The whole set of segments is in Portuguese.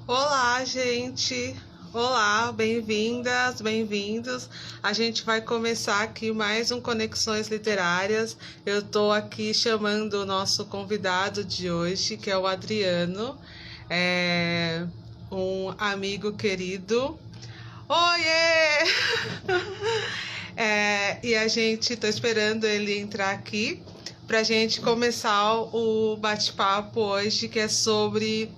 Olá, gente! Olá, bem-vindas, bem-vindos. A gente vai começar aqui mais um Conexões Literárias. Eu estou aqui chamando o nosso convidado de hoje, que é o Adriano, é um amigo querido. Oiê! E a gente está esperando ele entrar aqui para a gente começar o bate-papo hoje, que é sobre.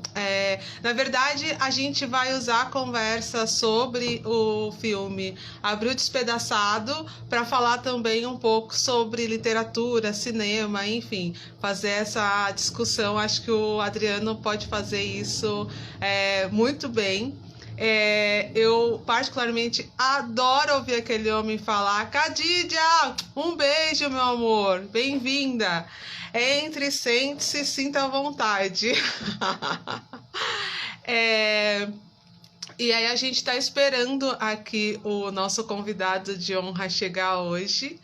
Na verdade, a gente vai usar a conversa sobre o filme Abril Despedaçado para falar também um pouco sobre literatura, cinema, enfim, fazer essa discussão. Acho que o Adriano pode fazer isso muito bem. Eu particularmente adoro ouvir aquele homem falar: Khadija, um beijo, meu amor, bem-vinda. Entre, sente-se, sinta à vontade. É, e aí a gente está esperando aqui o nosso convidado de honra chegar hoje.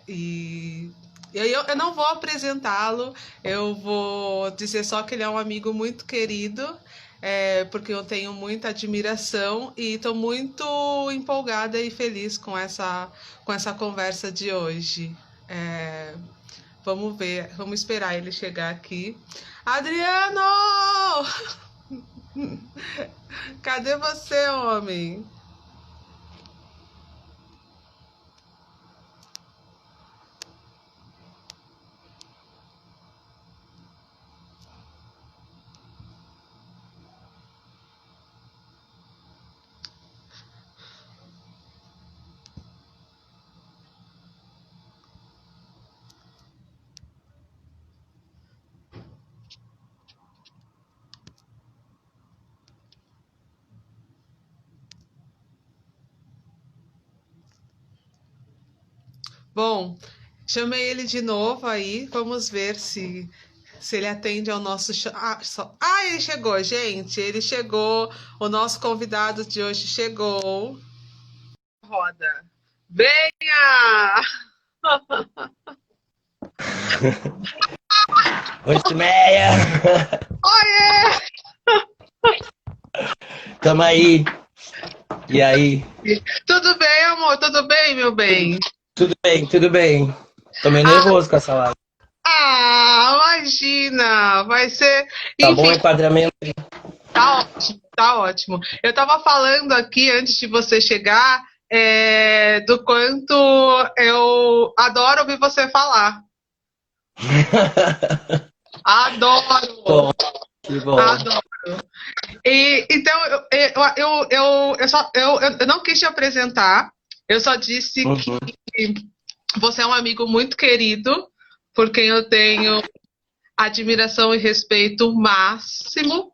E eu não vou apresentá-lo, eu vou dizer só que ele é um amigo muito querido, porque eu tenho muita admiração e estou muito empolgada e feliz com essa conversa de hoje. É, vamos ver, vamos esperar ele chegar aqui. Adriano! Cadê você, homem? Bom, chamei ele de novo aí, vamos ver se ele atende ao nosso. Ele chegou, gente, ele chegou, o nosso convidado de hoje chegou. Roda. Venha! Oi, Simeia! Oiê! Tamo aí. E aí? Tudo bem, amor? Tudo bem, meu bem? Tudo bem, tudo bem. Tô meio Ah, nervoso com essa live. imagina! Vai ser. Tá bom o Enfim, enquadramento? tá ótimo, tá ótimo. Eu tava falando aqui antes de você chegar, do quanto eu adoro ouvir você falar. Adoro! Bom, que bom. Adoro! Então, eu não quis te apresentar, eu só disse que Uhum. você é um amigo muito querido, por quem eu tenho admiração e respeito máximo.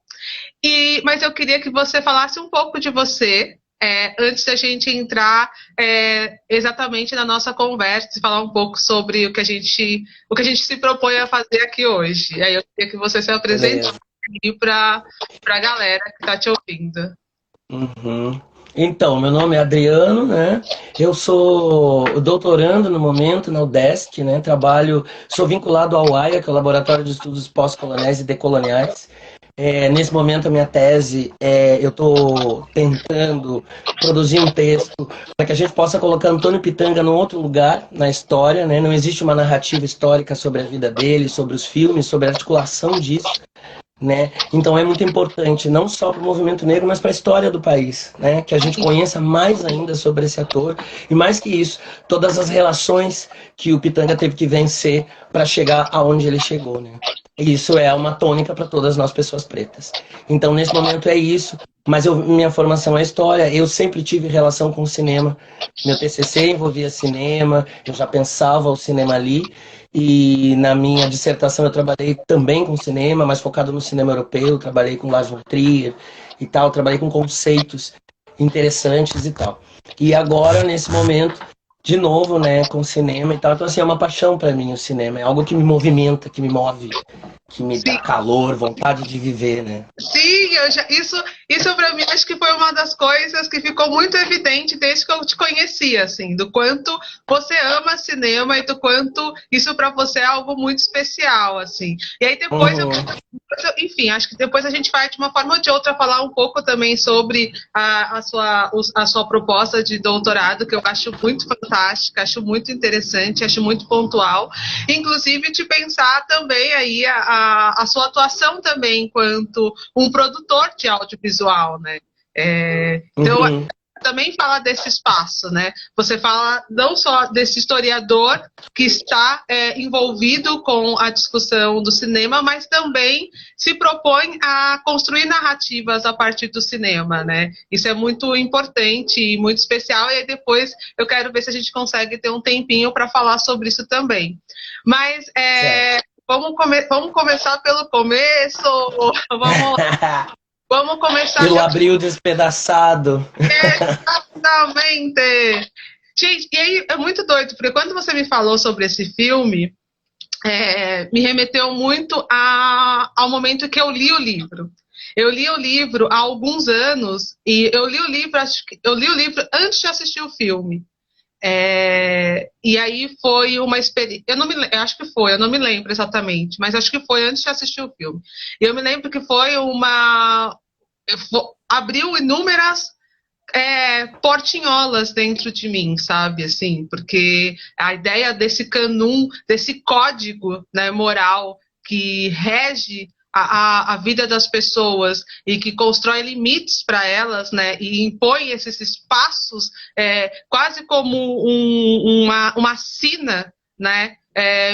Mas eu queria que você falasse um pouco de você, antes da gente entrar exatamente na nossa conversa e falar um pouco sobre o que a gente se propõe a fazer aqui hoje. Aí eu queria que você se apresentasse Beleza. para a galera que está te ouvindo. Uhum. Então, meu nome é Adriano, né? Eu sou doutorando no momento na UDESC, né? Sou vinculado ao AIA, que é o Laboratório de Estudos Pós-Coloniais e Decoloniais. Nesse momento, a minha tese, eu estou tentando produzir um texto para que a gente possa colocar Antônio Pitanga num outro lugar na história, né? Não existe uma narrativa histórica sobre a vida dele, sobre os filmes, sobre a articulação disso, né? Então é muito importante, não só para o movimento negro, mas para a história do país, né? Que a gente conheça mais ainda sobre esse ator e, mais que isso, todas as relações que o Pitanga teve que vencer para chegar aonde ele chegou, né? E isso é uma tônica para todas nós pessoas pretas. Então, nesse momento é isso, mas minha formação é história, eu sempre tive relação com o cinema. Meu TCC envolvia cinema, eu já pensava o cinema ali. E na minha dissertação eu trabalhei também com cinema, mas focado no cinema europeu, trabalhei com Lars von Trier e tal, trabalhei com conceitos interessantes e tal. E agora, nesse momento, de novo, né, com cinema e tal, então assim, é uma paixão para mim o cinema, é algo que me movimenta, que me move, que me dá Sim, calor, vontade de viver, né? sim, isso para mim acho que foi uma das coisas que ficou muito evidente desde que eu te conheci, assim, do quanto você ama cinema e do quanto isso para você é algo muito especial, assim. E aí depois eu Uhum. enfim, acho que depois a gente vai, de uma forma ou de outra, falar um pouco também sobre a sua proposta de doutorado, que eu acho muito fantástica, acho muito interessante, acho muito pontual. Inclusive, de pensar também aí a sua atuação também enquanto um produtor de audiovisual, né? Então, Uhum. também fala desse espaço, né? Você fala não só desse historiador que está envolvido com a discussão do cinema, mas também se propõe a construir narrativas a partir do cinema, né? Isso é muito importante e muito especial, e aí depois eu quero ver se a gente consegue ter um tempinho para falar sobre isso também. Mas vamos começar pelo começo, vamos, vamos começar Pelo abril despedaçado. Exatamente! Gente, e aí é muito doido, porque quando você me falou sobre esse filme, me remeteu muito ao momento que eu li o livro. Eu li o livro há alguns anos, e eu li o livro antes de assistir o filme. E aí foi uma experiência. Eu acho que foi, eu não me lembro exatamente, mas acho que foi antes de assistir o filme. E eu me lembro que foi abriu inúmeras portinholas dentro de mim, sabe, assim, porque a ideia desse canum, desse código, né, moral que rege a vida das pessoas e que constrói limites para elas, né, e impõe esses espaços quase como uma sina, né,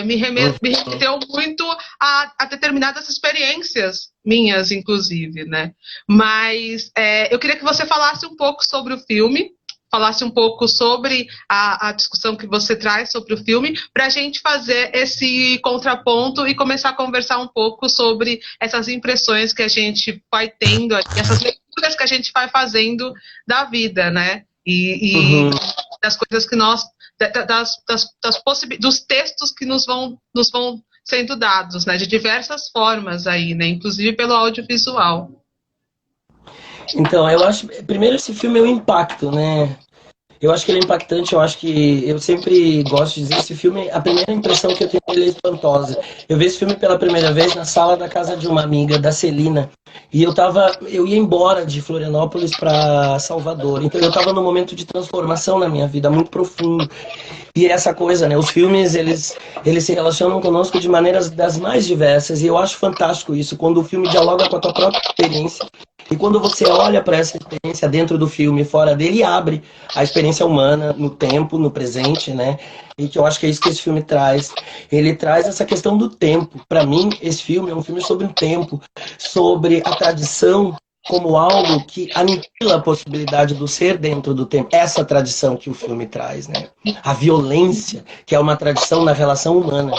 me remeteu muito a determinadas experiências minhas, inclusive, né? Mas eu queria que você falasse um pouco sobre o filme, falasse um pouco sobre a discussão que você traz sobre o filme, para a gente fazer esse contraponto e começar a conversar um pouco sobre essas impressões que a gente vai tendo, essas leituras que a gente vai fazendo da vida, né? E das coisas que nós dos textos que nos vão sendo dados, né, de diversas formas aí, né, inclusive pelo audiovisual. Então, eu acho, primeiro esse filme é um impacto, né? Eu acho que ele é impactante, eu acho que eu sempre gosto de dizer esse filme, a primeira impressão que eu tenho dele é espantosa. Eu vi esse filme pela primeira vez na sala da casa de uma amiga, da Celina, e eu ia embora de Florianópolis para Salvador. Então eu estava num momento de transformação na minha vida muito profundo. E essa coisa, né? Os filmes, eles se relacionam conosco de maneiras das mais diversas, e eu acho fantástico isso, quando o filme dialoga com a tua própria experiência. E quando você olha para essa experiência dentro do filme, fora dele, abre a experiência humana no tempo, no presente, né? E que eu acho que é isso que esse filme traz. Ele traz essa questão do tempo. Para mim, esse filme é um filme sobre o tempo, sobre a tradição como algo que aniquila a possibilidade do ser dentro do tempo. Essa tradição que o filme traz, né? A violência, que é uma tradição na relação humana.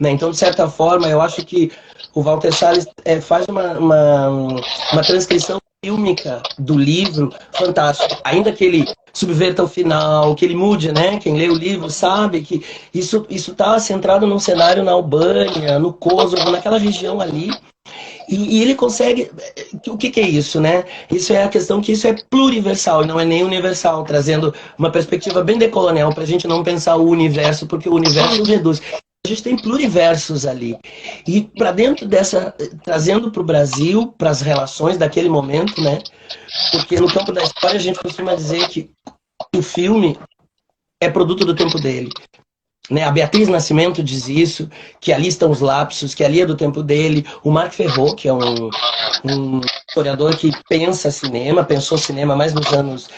Né? Então, de certa forma, eu acho que o Walter Salles faz uma transcrição fílmica do livro fantástica. Ainda que ele subverta o final, que ele mude, né? Quem lê o livro sabe que isso está centrado num cenário na Albânia, no Kosovo, naquela região ali. E ele consegue... O que é isso, né? Isso é a questão que isso é pluriversal, não é nem universal, trazendo uma perspectiva bem decolonial para a gente não pensar o universo, porque o universo reduz. A gente tem pluriversos ali. E para dentro dessa... Trazendo para o Brasil, para as relações daquele momento, né? Porque no campo da história a gente costuma dizer que o filme é produto do tempo dele. Né? A Beatriz Nascimento diz isso, que ali estão os lapsos, que ali é do tempo dele. O Marc Ferrot, que é um historiador que pensou cinema mais nos anos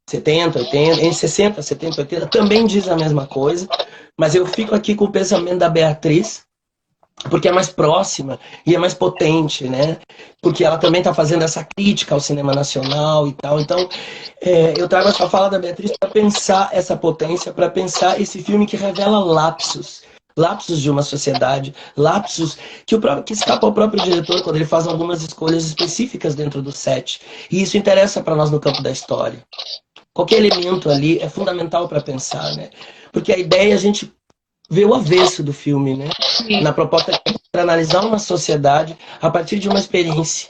70, 80, em 60, 70, 80, também diz a mesma coisa. Mas eu fico aqui com o pensamento da Beatriz, porque é mais próxima e é mais potente, né? Porque ela também está fazendo essa crítica ao cinema nacional e tal. Então, eu trago essa fala da Beatriz para pensar essa potência, para pensar esse filme que revela lapsos de uma sociedade, lapsos que escapa ao próprio diretor quando ele faz algumas escolhas específicas dentro do set. E isso interessa para nós no campo da história. Qualquer elemento ali é fundamental para pensar, né? Porque a ideia é a gente ver o avesso do filme, né? Na proposta para analisar uma sociedade a partir de uma experiência.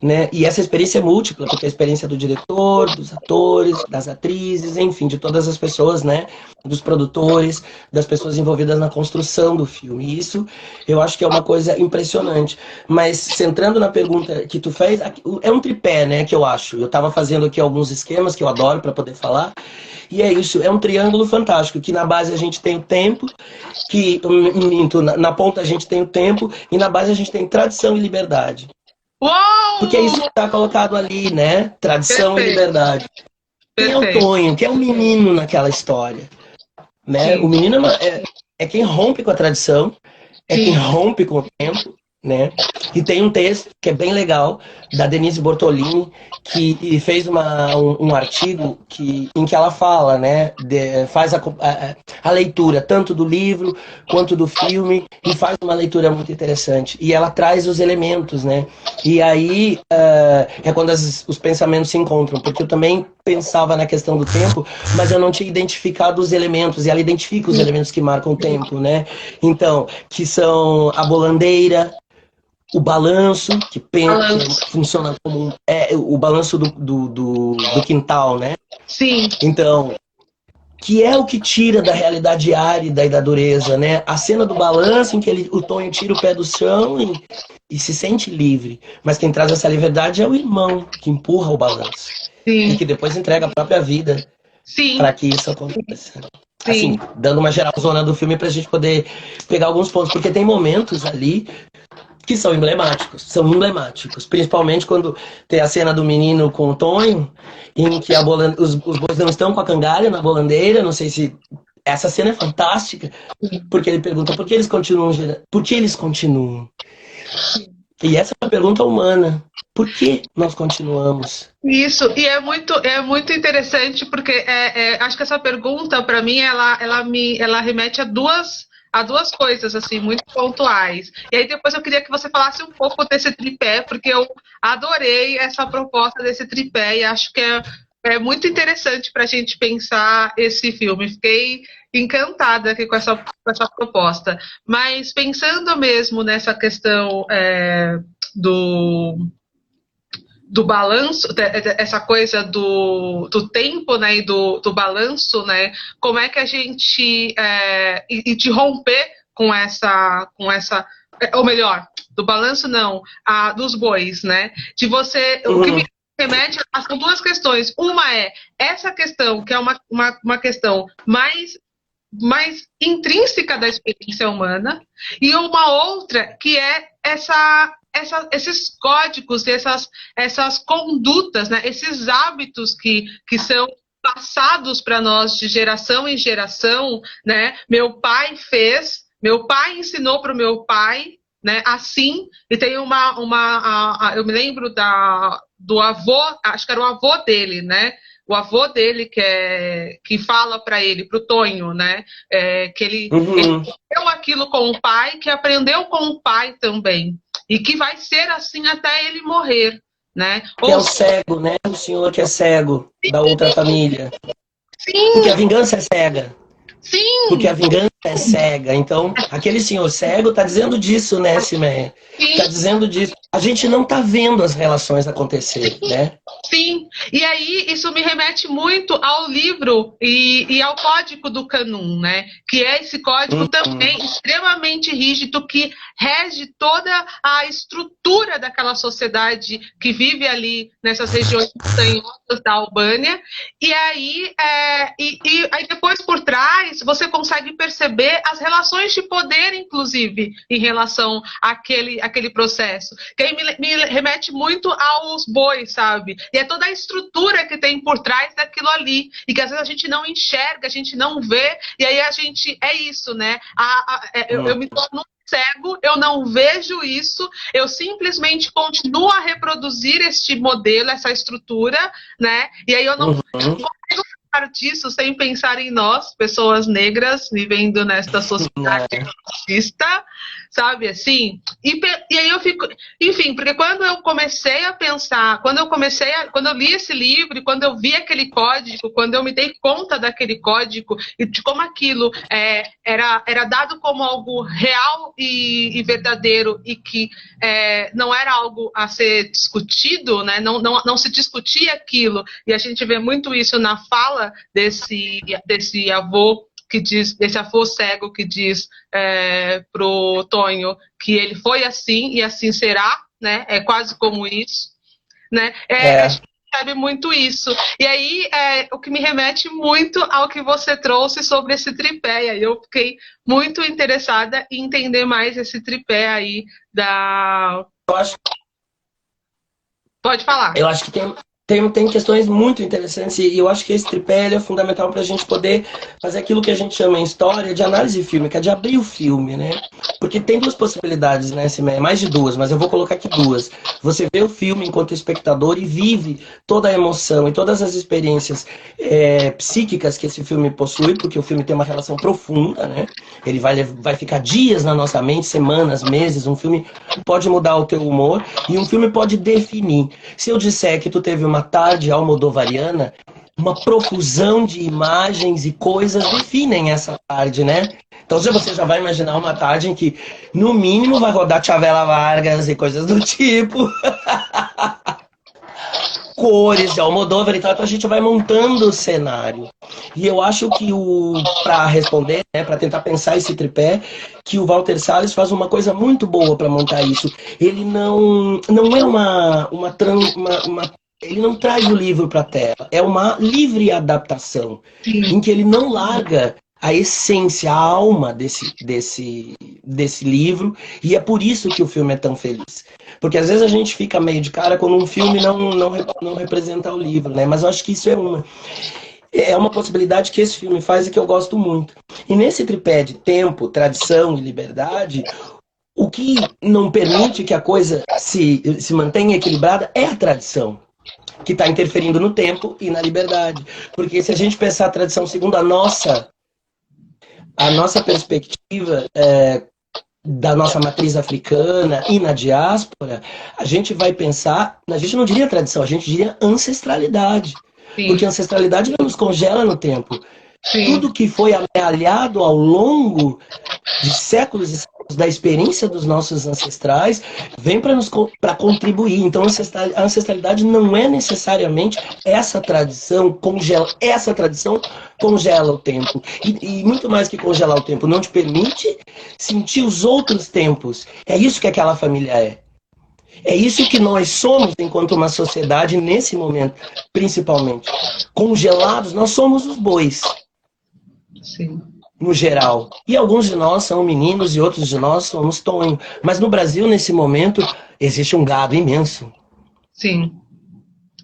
né? E essa experiência é múltipla, porque a experiência do diretor, dos atores, das atrizes, enfim, de todas as pessoas, né? Dos produtores, das pessoas envolvidas na construção do filme. E isso eu acho que é uma coisa impressionante. Mas centrando na pergunta que tu fez, é um tripé, né? Que eu acho. Eu estava fazendo aqui alguns esquemas que eu adoro para poder falar. E é isso, é um triângulo fantástico, que na base a gente tem o tempo, que minto, na ponta a gente tem o tempo, e na base a gente tem tradição e liberdade. Uou! Porque é isso que está colocado ali, né? Tradição Perfeito. e liberdade. Quem é o Tonho? Quem é o menino naquela história? Né? O menino é quem rompe com a tradição, é quem rompe com o tempo, né? E tem um texto que é bem legal, da Denise Bortolini, que fez um artigo em que ela fala, né? Faz a leitura tanto do livro quanto do filme, e faz uma leitura muito interessante. E ela traz os elementos, né? E aí é quando os pensamentos se encontram, porque eu também pensava na questão do tempo, mas eu não tinha identificado os elementos, e ela identifica os elementos que marcam o tempo, né? Então, que são a bolandeira, o balanço, que funciona como o balanço do quintal, né? Sim. Então, que é o que tira da realidade árida e da dureza, né? A cena do balanço em que o Tonho tira o pé do chão e se sente livre. Mas quem traz essa liberdade é o irmão, que empurra o balanço. Sim. E que depois entrega a própria vida para que isso aconteça. Assim, dando uma geralzona do filme pra gente poder pegar alguns pontos, porque tem momentos ali que são emblemáticos, principalmente quando tem a cena do menino com o Tonho, em que os bois não estão com a cangalha na bolandeira, não sei se... Essa cena é fantástica, porque ele pergunta por que eles continuam por que eles continuam? E essa é uma pergunta humana. Por que nós continuamos? Isso, e é muito interessante, porque acho que essa pergunta, para mim, ela remete a duas coisas, assim, muito pontuais. E aí depois eu queria que você falasse um pouco desse tripé, porque eu adorei essa proposta desse tripé e acho que é muito interessante para a gente pensar esse filme. Fiquei encantada aqui com essa proposta. Mas pensando mesmo nessa questão do balanço, essa coisa do tempo, né, e do balanço, né, como é que a gente e de romper com essa, ou melhor, do balanço não, dos bois, né, de você, o que me remete são duas questões. Uma é essa questão, que é uma questão mais intrínseca da experiência humana, e uma outra que é esses códigos, essas condutas, né? Esses hábitos que são passados para nós de geração em geração, né? Meu pai ensinou para o meu pai, né? Assim, e tem eu me lembro do avô, acho que era o avô dele, né? O avô dele que fala para ele, para o Tonho, né? Que ele aprendeu aquilo com o pai, que aprendeu com o pai também. E que vai ser assim até ele morrer, né? Que é o cego, né? O senhor que é cego da outra família. Sim. Porque a vingança é cega. Sim. Porque a vingança é cega. Então, aquele senhor cego tá dizendo disso, né, Simeia? Tá dizendo disso. A gente não tá vendo as relações acontecer, né? Sim. E aí, isso me remete muito ao livro e ao código do Canum, né? Que é esse código também extremamente rígido que rege toda a estrutura daquela sociedade que vive ali nessas regiões montanhosas da Albânia. E aí, aí depois por trás você consegue perceber as relações de poder, inclusive, em relação àquele processo. Que aí me remete muito aos bois, sabe? E é toda a estrutura que tem por trás daquilo ali. E que às vezes a gente não enxerga, a gente não vê, e aí a gente... É isso, né? Eu me torno cego, eu não vejo isso, eu simplesmente continuo a reproduzir este modelo, essa estrutura, né? E aí eu não consigo falar disso sem pensar em nós, pessoas negras, vivendo nesta sociedade racista, sabe, assim? E aí eu fico, enfim, porque quando eu comecei a pensar, quando eu li esse livro, quando eu vi aquele código, quando eu me dei conta daquele código e de como aquilo era dado como algo real e verdadeiro e que não era algo a ser discutido, né? Não se discutia aquilo, e a gente vê muito isso na fala desse avô que diz, desse avô cego que diz pro Tonho que ele foi assim e assim será, né? É quase como isso, né? A gente sabe muito isso. E aí, o que me remete muito ao que você trouxe sobre esse tripé. E aí eu fiquei muito interessada em entender mais esse tripé aí da... Pode falar. Eu acho que tem questões muito interessantes e eu acho que esse tripé ele é fundamental para a gente poder fazer aquilo que a gente chama em história de análise fílmica, de abrir o filme, né? Porque tem duas possibilidades, né, Cimé? Mais de duas, mas eu vou colocar aqui duas. Você vê o filme enquanto espectador e vive toda a emoção e todas as experiências psíquicas que esse filme possui, porque o filme tem uma relação profunda, né? Ele vai ficar dias na nossa mente, semanas, meses. Um filme pode mudar o teu humor e um filme pode definir. Se eu disser que tu teve uma tarde almodovariana, uma profusão de imagens e coisas definem essa tarde, né? Então você já vai imaginar uma tarde em que, no mínimo, vai rodar Chavela Vargas e coisas do tipo. Cores de Almodóvar e tal, então a gente vai montando o cenário. E eu acho que para responder, né, para tentar pensar esse tripé, que o Walter Salles faz uma coisa muito boa para montar isso. Ele não é ele não traz o livro para a tela, é uma livre adaptação, em que ele não larga a essência, a alma desse livro, e é por isso que o filme é tão feliz. Porque às vezes a gente fica meio de cara quando um filme não representa o livro, né? Mas eu acho que isso é uma possibilidade que esse filme faz e que eu gosto muito. E nesse tripé de tempo, tradição e liberdade, o que não permite que a coisa se mantenha equilibrada é a tradição, que está interferindo no tempo e na liberdade. Porque se a gente pensar a tradição segundo a nossa perspectiva da nossa matriz africana e na diáspora, a gente vai pensar, a gente não diria tradição, a gente diria ancestralidade. Sim. Porque a ancestralidade não nos congela no tempo. Sim. Tudo que foi amealhado ao longo de séculos e séculos da experiência dos nossos ancestrais vem para contribuir. Então a ancestralidade não é necessariamente essa tradição congela o tempo. E muito mais que congelar o tempo, não te permite sentir os outros tempos. É isso que aquela família é. É isso que nós somos enquanto uma sociedade nesse momento, principalmente. Congelados, nós somos os bois. Sim. No geral. E alguns de nós são meninos e outros de nós somos Tonho. Mas no Brasil, nesse momento, existe um gado imenso. Sim.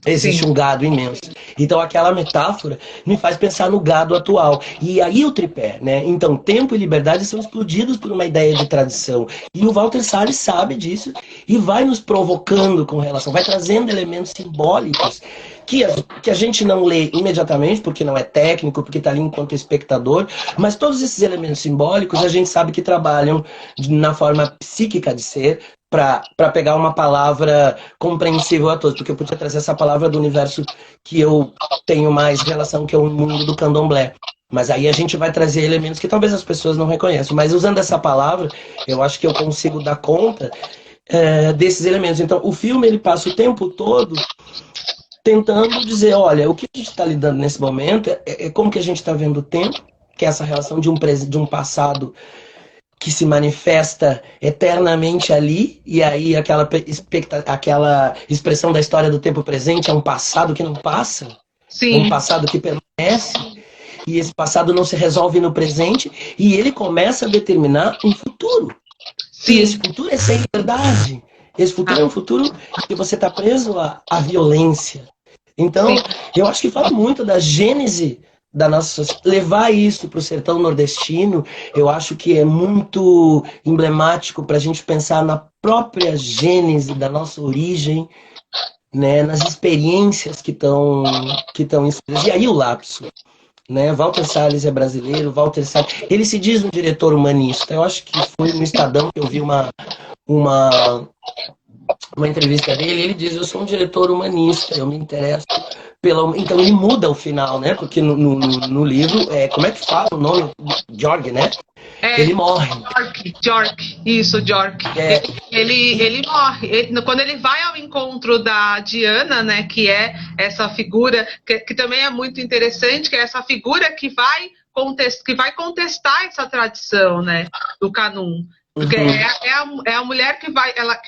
Existe um gado imenso. Então aquela metáfora me faz pensar no gado atual. E aí o tripé, né? Então tempo e liberdade são explodidos por uma ideia de tradição. E o Walter Salles sabe disso e vai nos provocando com relação, vai trazendo elementos simbólicos que a gente não lê imediatamente, porque não é técnico, porque está ali enquanto espectador, mas todos esses elementos simbólicos a gente sabe que trabalham na forma psíquica de ser, para pegar uma palavra compreensível a todos, porque eu podia trazer essa palavra do universo que eu tenho mais relação, que é o mundo do candomblé. Mas aí a gente vai trazer elementos que talvez as pessoas não reconheçam. Mas usando essa palavra, eu acho que eu consigo dar conta desses elementos. Então, o filme ele passa o tempo todo tentando dizer, olha, o que a gente está lidando nesse momento é como que a gente está vendo o tempo, que é essa relação de um passado que se manifesta eternamente ali, e aí aquela expressão da história do tempo presente é um passado que não passa, Sim. Um passado que permanece, e esse passado não se resolve no presente, e ele começa a determinar um futuro. Sim. E esse futuro é sem liberdade. Esse futuro é um futuro que você está preso à violência. Então, eu acho que fala muito da gênese da nossa sociedade. Levar isso para o sertão nordestino, eu acho que é muito emblemático para a gente pensar na própria gênese da nossa origem, né, nas experiências que estão inseridas. E aí o lapso. né? Walter Salles é brasileiro, Walter Salles. Ele se diz um diretor humanista. Eu acho que foi no Estadão que eu vi uma, uma entrevista dele. Ele diz: eu sou um diretor humanista, eu me interesso pela. Então ele muda o final, né? Porque no livro, como é que fala o nome? Jorg, né? É, Ele morre. Jork, isso, Jork. É, Ele morre. Quando ele vai ao encontro da Diana, né, que é essa figura, que também é muito interessante, que é essa figura que vai contestar essa tradição, né, do Canum. Porque uhum. é a mulher que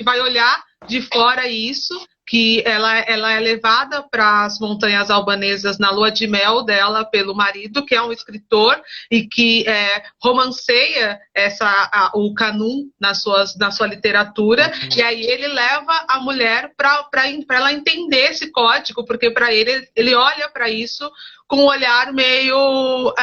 vai olhar de fora isso, que ela é levada para as montanhas albanesas na lua de mel dela pelo marido, que é um escritor e que romanceia o Canum na sua literatura, e aí ele leva a mulher para ela entender esse código, porque para ele olha para isso com um olhar meio...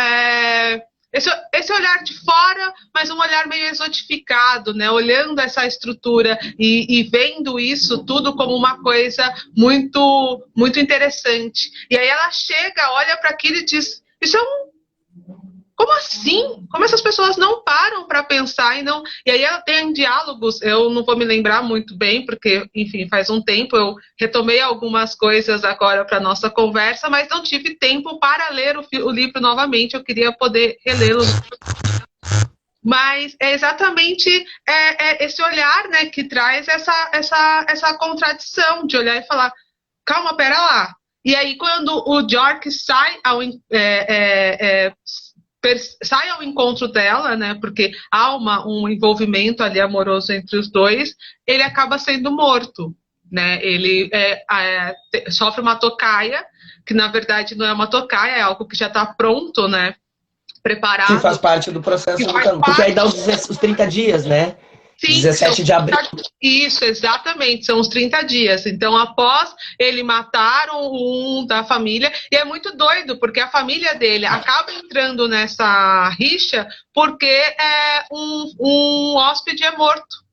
esse olhar de fora, mas um olhar meio exotificado, né? Olhando essa estrutura e vendo isso tudo como uma coisa muito, muito interessante. E aí ela chega, olha para aquilo e diz: isso é como assim? Como essas pessoas não param para pensar e não. E aí ela tem diálogos, eu não vou me lembrar muito bem, porque, enfim, faz um tempo eu retomei algumas coisas agora para nossa conversa, mas não tive tempo para ler o livro novamente, eu queria poder relê-lo. Mas é exatamente esse olhar, né, que traz essa contradição de olhar e falar: calma, pera lá. E aí, quando o Jork sai ao encontro dela, né? Porque há um envolvimento ali amoroso entre os dois, ele acaba sendo morto, né? Ele sofre uma tocaia, que na verdade não é uma tocaia, é algo que já está pronto, né? Que Preparado. faz parte do processo do Canum. Porque Parte... aí dá os 30 dias, né? Sim, 17 de abril. Isso, exatamente, são os 30 dias. Então, após ele matar um da família, e é muito doido, porque a família dele acaba entrando nessa rixa porque um hóspede é morto.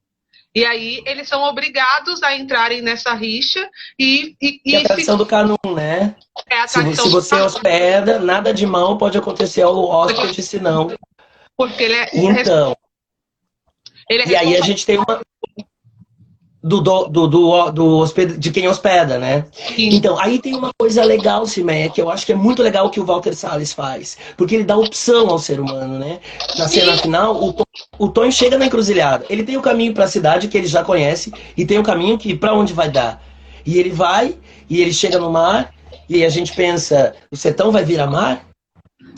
E aí eles são obrigados a entrarem nessa rixa Que é a tradição do Canum, né? é a Se tradição do você hospeda, nada de mal pode acontecer ao hóspede, senão. porque Então, ele é e aí a responsável. gente tem uma de quem hospeda, né? Então, aí tem uma coisa legal, Simeia, que eu acho que é muito legal que o Walter Salles faz, porque ele dá opção ao ser humano, né? Na cena final, o Tonho chega na encruzilhada. Ele tem o caminho para a cidade que ele já conhece e tem o caminho que para onde vai dar. E ele vai e ele chega no mar e a gente pensa, o sertão vai virar mar?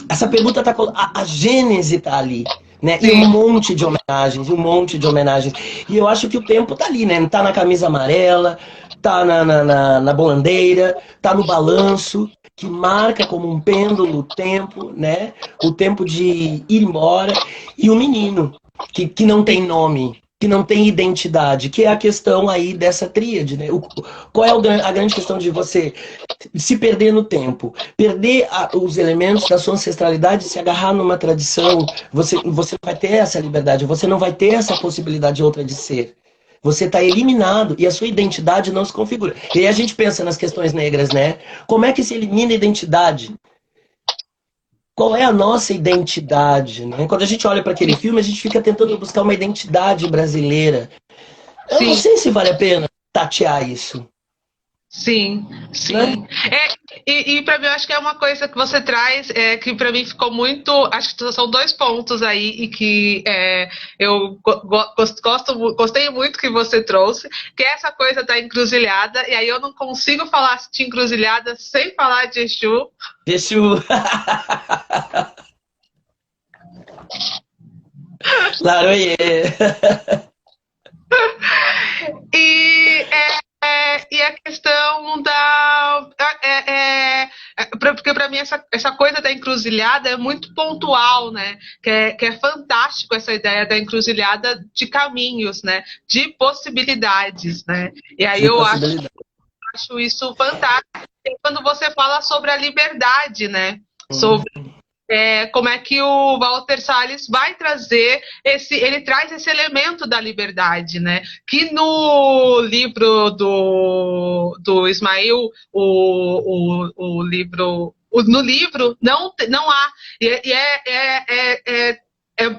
Essa pergunta tá a gênese tá ali, né? E um monte de homenagens, um monte de homenagens. E eu acho que o tempo tá ali, né? Tá na camisa amarela, tá na bandeira, tá no balanço, que marca como um pêndulo o tempo, né? O tempo de ir embora. E o menino, que não tem nome, que não tem identidade, que é a questão aí dessa tríade, né? Qual é a grande questão de você se perder no tempo, perder os elementos da sua ancestralidade, se agarrar numa tradição, você não vai ter essa liberdade, você não vai ter essa possibilidade outra de ser. Você está eliminado e a sua identidade não se configura. E aí a gente pensa nas questões negras, né? Como é que se elimina a identidade? Qual é a nossa identidade? Né? Quando a gente olha para aquele filme, a gente fica tentando buscar uma identidade brasileira. Eu não sei se vale a pena tatear isso. Sim, sim. Né? E para mim, eu acho que é uma coisa que você traz, que para mim ficou muito. Acho que são dois pontos aí e que eu gostei muito que você trouxe, que é essa coisa da encruzilhada, e aí eu não consigo falar de encruzilhada sem falar de Exu. Exu. Laroie. E a questão da. Porque para mim essa coisa da encruzilhada é muito pontual, né? Que é fantástico essa ideia da encruzilhada de caminhos, né? De possibilidades, né? E aí eu acho isso fantástico. E quando você fala sobre a liberdade, né? Sobre como é que o Walter Salles vai trazer ele traz esse elemento da liberdade, né? Que no livro do Ismail, o livro no livro não há.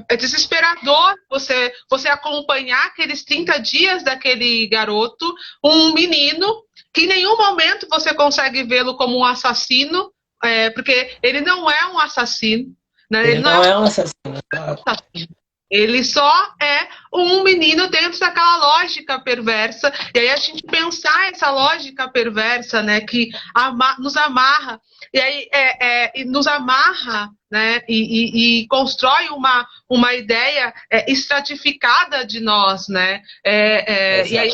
É desesperador você acompanhar aqueles 30 dias daquele garoto, um menino, que em nenhum momento você consegue vê-lo como um assassino, porque ele não é um assassino, né? Ele não é um assassino. Ele só é um menino dentro daquela lógica perversa. E aí a gente pensar essa lógica perversa, né, que nos amarra, e aí nos amarra, né, e constrói uma ideia estratificada de nós, né? E aí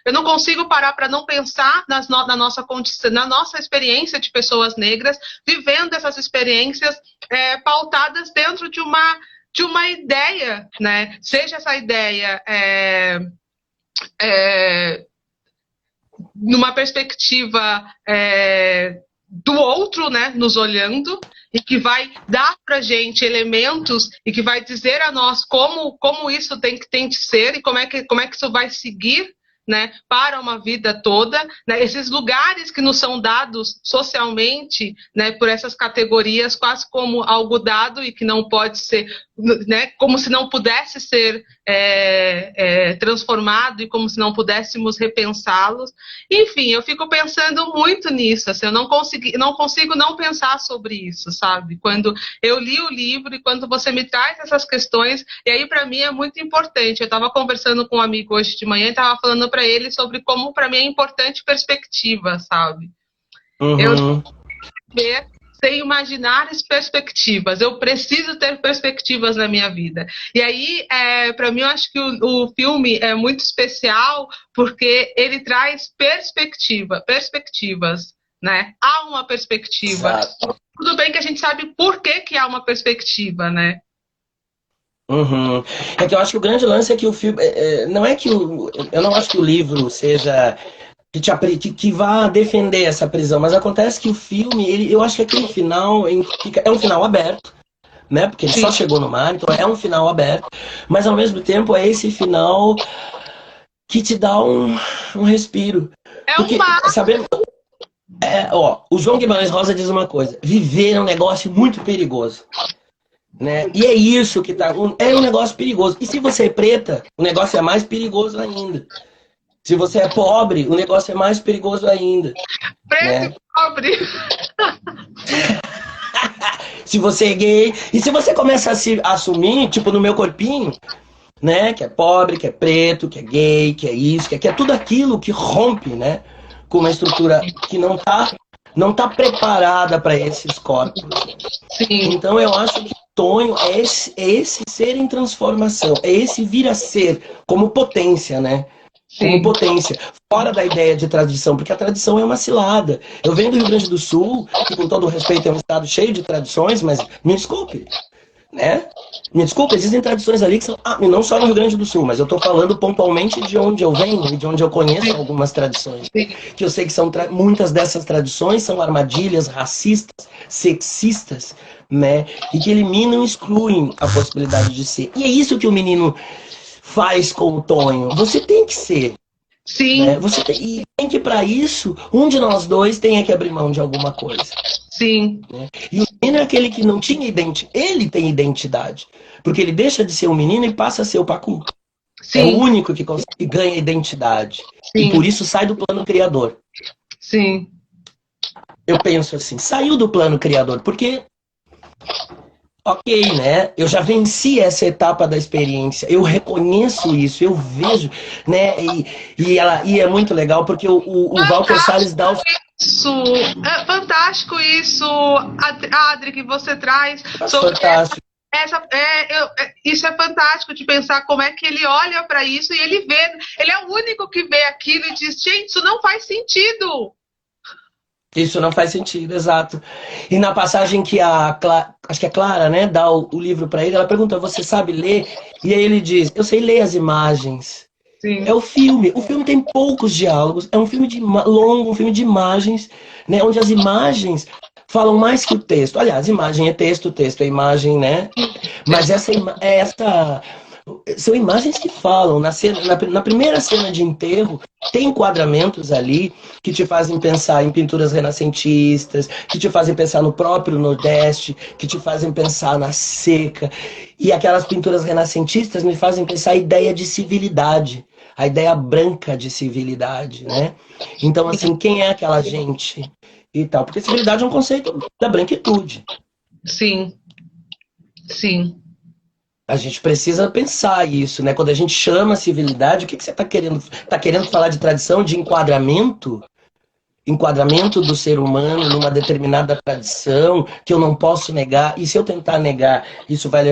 eu não consigo parar para não pensar na nossa condição, na nossa experiência de pessoas negras, vivendo essas experiências pautadas dentro de uma ideia, né? Seja essa ideia numa perspectiva do outro, né, nos olhando, e que vai dar para a gente elementos e que vai dizer a nós como isso tem que ser e como é que isso vai seguir, né, para uma vida toda, né, esses lugares que nos são dados socialmente, né, por essas categorias, quase como algo dado e que não pode ser, né, como se não pudesse ser transformado e como se não pudéssemos repensá-los. Enfim, eu fico pensando muito nisso, assim, eu não consigo não pensar sobre isso, sabe? Quando eu li o livro e quando você me traz essas questões, e aí para mim é muito importante. Eu estava conversando com um amigo hoje de manhã e estava falando para ele sobre como para mim é importante perspectiva, sabe? Uhum. Eu ver sem imaginar as perspectivas. Eu preciso ter perspectivas na minha vida. E aí, para mim, eu acho que o filme é muito especial porque ele traz perspectivas, né? Há uma perspectiva. Exato. Tudo bem que a gente sabe por que há uma perspectiva, né? Uhum. É que eu acho que o grande lance é que o filme. Não é que eu não acho que o livro seja. Que vá defender essa prisão, mas acontece que o filme, eu acho que aquele final é um final aberto, né? Porque ele só chegou no mar, então é um final aberto, mas ao mesmo tempo é esse final que te dá um respiro. Porque, sabemos, o João Guimarães Rosa diz uma coisa: viver é um negócio muito perigoso. Né? E é isso que tá. É um negócio perigoso. E se você é preta, o negócio é mais perigoso ainda. Se você é pobre, o negócio é mais perigoso ainda. Preto, né? E pobre. Se você é gay. E se você começa a se assumir, tipo no meu corpinho, né? Que é pobre, que é preto, que é gay, que é isso, que é tudo aquilo que rompe, né? Com uma estrutura que não tá preparada para esses corpos. Sim. Então eu acho que Tonho é esse ser em transformação, é esse vir a ser como potência, né? Como potência, fora da ideia de tradição, porque a tradição é uma cilada. Eu venho do Rio Grande do Sul, que com todo respeito é um estado cheio de tradições, mas me desculpe, né? Me desculpe, existem tradições ali que são... e não só no Rio Grande do Sul, mas eu estou falando pontualmente de onde eu venho e de onde eu conheço algumas tradições. Que eu sei que muitas dessas tradições são armadilhas racistas, sexistas, né? E que eliminam e excluem a possibilidade de ser. E é isso que o menino faz com o Tonho. Você tem que ser. Sim. Né? E tem que, para isso, um de nós dois tenha que abrir mão de alguma coisa. Sim. Né? E o menino é aquele que não tinha identidade. Ele tem identidade. Porque ele deixa de ser um menino e passa a ser o Pacu. Sim. É o único que ganha identidade. Sim. E por isso sai do plano criador. Sim. Eu penso assim, saiu do plano criador, porque... Ok, né? Eu já venci essa etapa da experiência. Eu reconheço isso, eu vejo, né? E é muito legal porque o Walter Salles dá os... Isso, é fantástico isso, Adri, que você traz sobre fantástico. Isso é fantástico de pensar como é que ele olha para isso e ele é o único que vê aquilo e diz, gente, isso não faz sentido. Isso não faz sentido, exato. E na passagem que acho que a Clara, né, dá o livro para ele, ela pergunta, você sabe ler? E aí ele diz, eu sei ler as imagens. Sim. É o filme tem poucos diálogos, é um filme longo, um filme de imagens, né, onde as imagens falam mais que o texto. Aliás, imagem é texto, texto é imagem, né? Mas essa São imagens que falam. Na primeira cena de enterro, tem enquadramentos ali que te fazem pensar em pinturas renascentistas, que te fazem pensar no próprio Nordeste, que te fazem pensar na seca. E aquelas pinturas renascentistas me fazem pensar a ideia de civilidade, a ideia branca de civilidade, né? Então, assim, quem é aquela gente e tal? Porque civilidade é um conceito da branquitude. Sim, sim. A gente precisa pensar isso, né? Quando a gente chama civilidade, o que você está querendo? Está querendo falar de tradição, de enquadramento? Enquadramento do ser humano numa determinada tradição que eu não posso negar. E se eu tentar negar, isso vai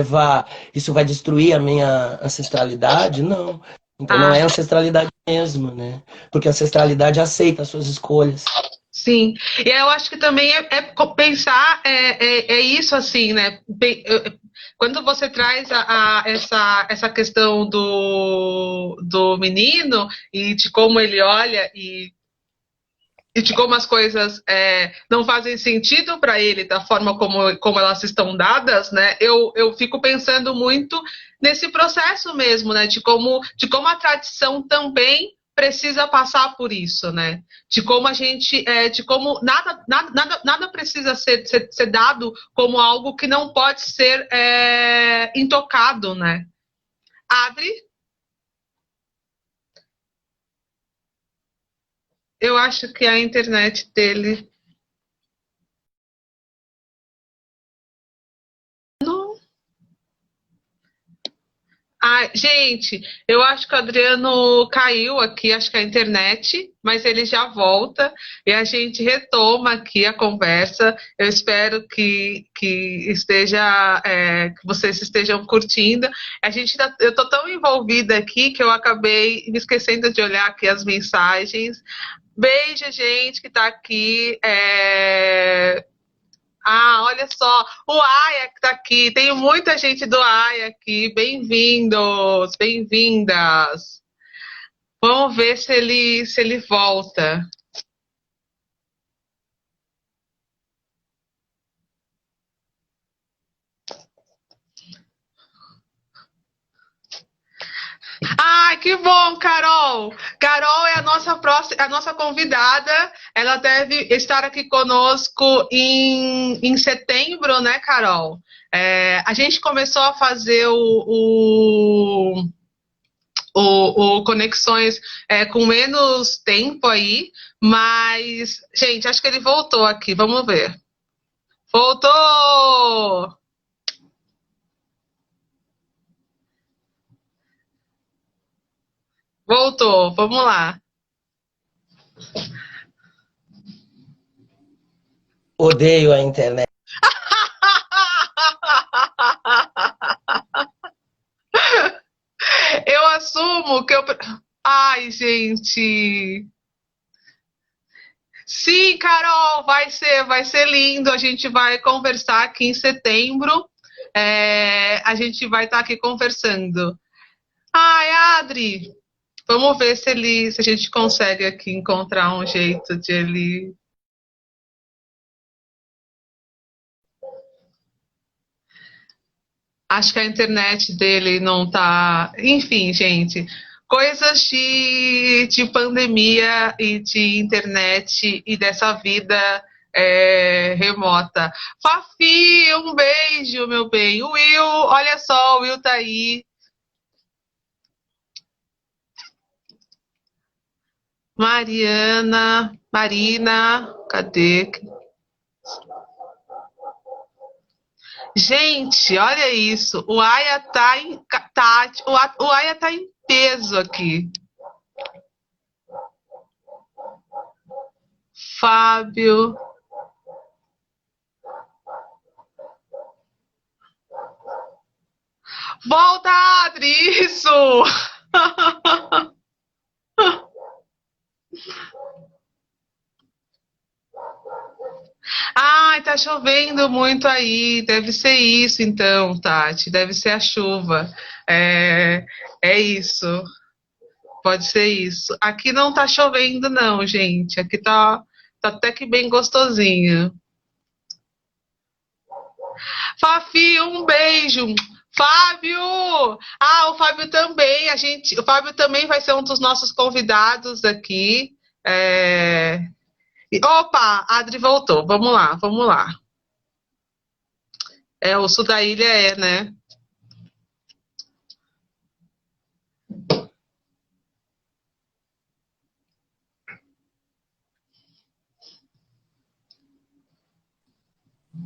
destruir a minha ancestralidade? Não. Então não Ah, é ancestralidade mesmo, né? Porque a ancestralidade aceita as suas escolhas. sim. E eu acho que também pensar é isso assim, né? Quando você traz essa questão do menino e de como ele olha e de como as coisas não fazem sentido para ele da forma como elas estão dadas, né? Eu fico pensando muito nesse processo mesmo, né? De como a tradição também precisa passar por isso, né? De como a gente, de como nada precisa ser dado como algo que não pode ser intocado, né? Adri, eu acho que a internet dele não. Ah, gente, eu acho que o Adriano caiu aqui, acho que é a internet, mas ele já volta e a gente retoma aqui a conversa. Eu espero que esteja, que vocês estejam curtindo. Eu estou tão envolvida aqui que eu acabei me esquecendo de olhar aqui as mensagens. Beijo, gente, que está aqui. Ah, olha só, o Aya que tá aqui, tem muita gente do Aya aqui, bem-vindos, bem-vindas. Vamos ver se ele volta. Ai, que bom, Carol! Carol é a nossa próxima, a nossa convidada. Ela deve estar aqui conosco em setembro, né, Carol? A gente começou a fazer o Conexões com menos tempo aí, mas, gente, acho que ele voltou aqui, vamos ver. Voltou! Voltou, vamos lá. Odeio a internet. Eu assumo que eu. Ai, gente. Sim, Carol, vai ser lindo. A gente vai conversar aqui em setembro. A gente vai estar aqui conversando. Ai, Adri, vamos ver se a gente consegue aqui encontrar um jeito de ele. Acho que a internet dele não tá. Enfim, gente, coisas de pandemia e de internet e dessa vida remota. Fafi, um beijo, meu bem. O Will, olha só, o Will tá aí. Marina, cadê? Gente, olha isso. O Aya tá o Aya tá em peso aqui. Fábio. Volta, Adri! Isso! Ai, tá chovendo muito aí. Deve ser isso, então, Tati. Deve ser a chuva. É, é isso. Pode ser isso. Aqui não tá chovendo, não, gente. Aqui tá até que bem gostosinho. Fafi, um beijo. Fábio! Ah, o Fábio também. O Fábio também vai ser um dos nossos convidados aqui. Opa, a Adri voltou. Vamos lá, vamos lá. O sul da ilha né?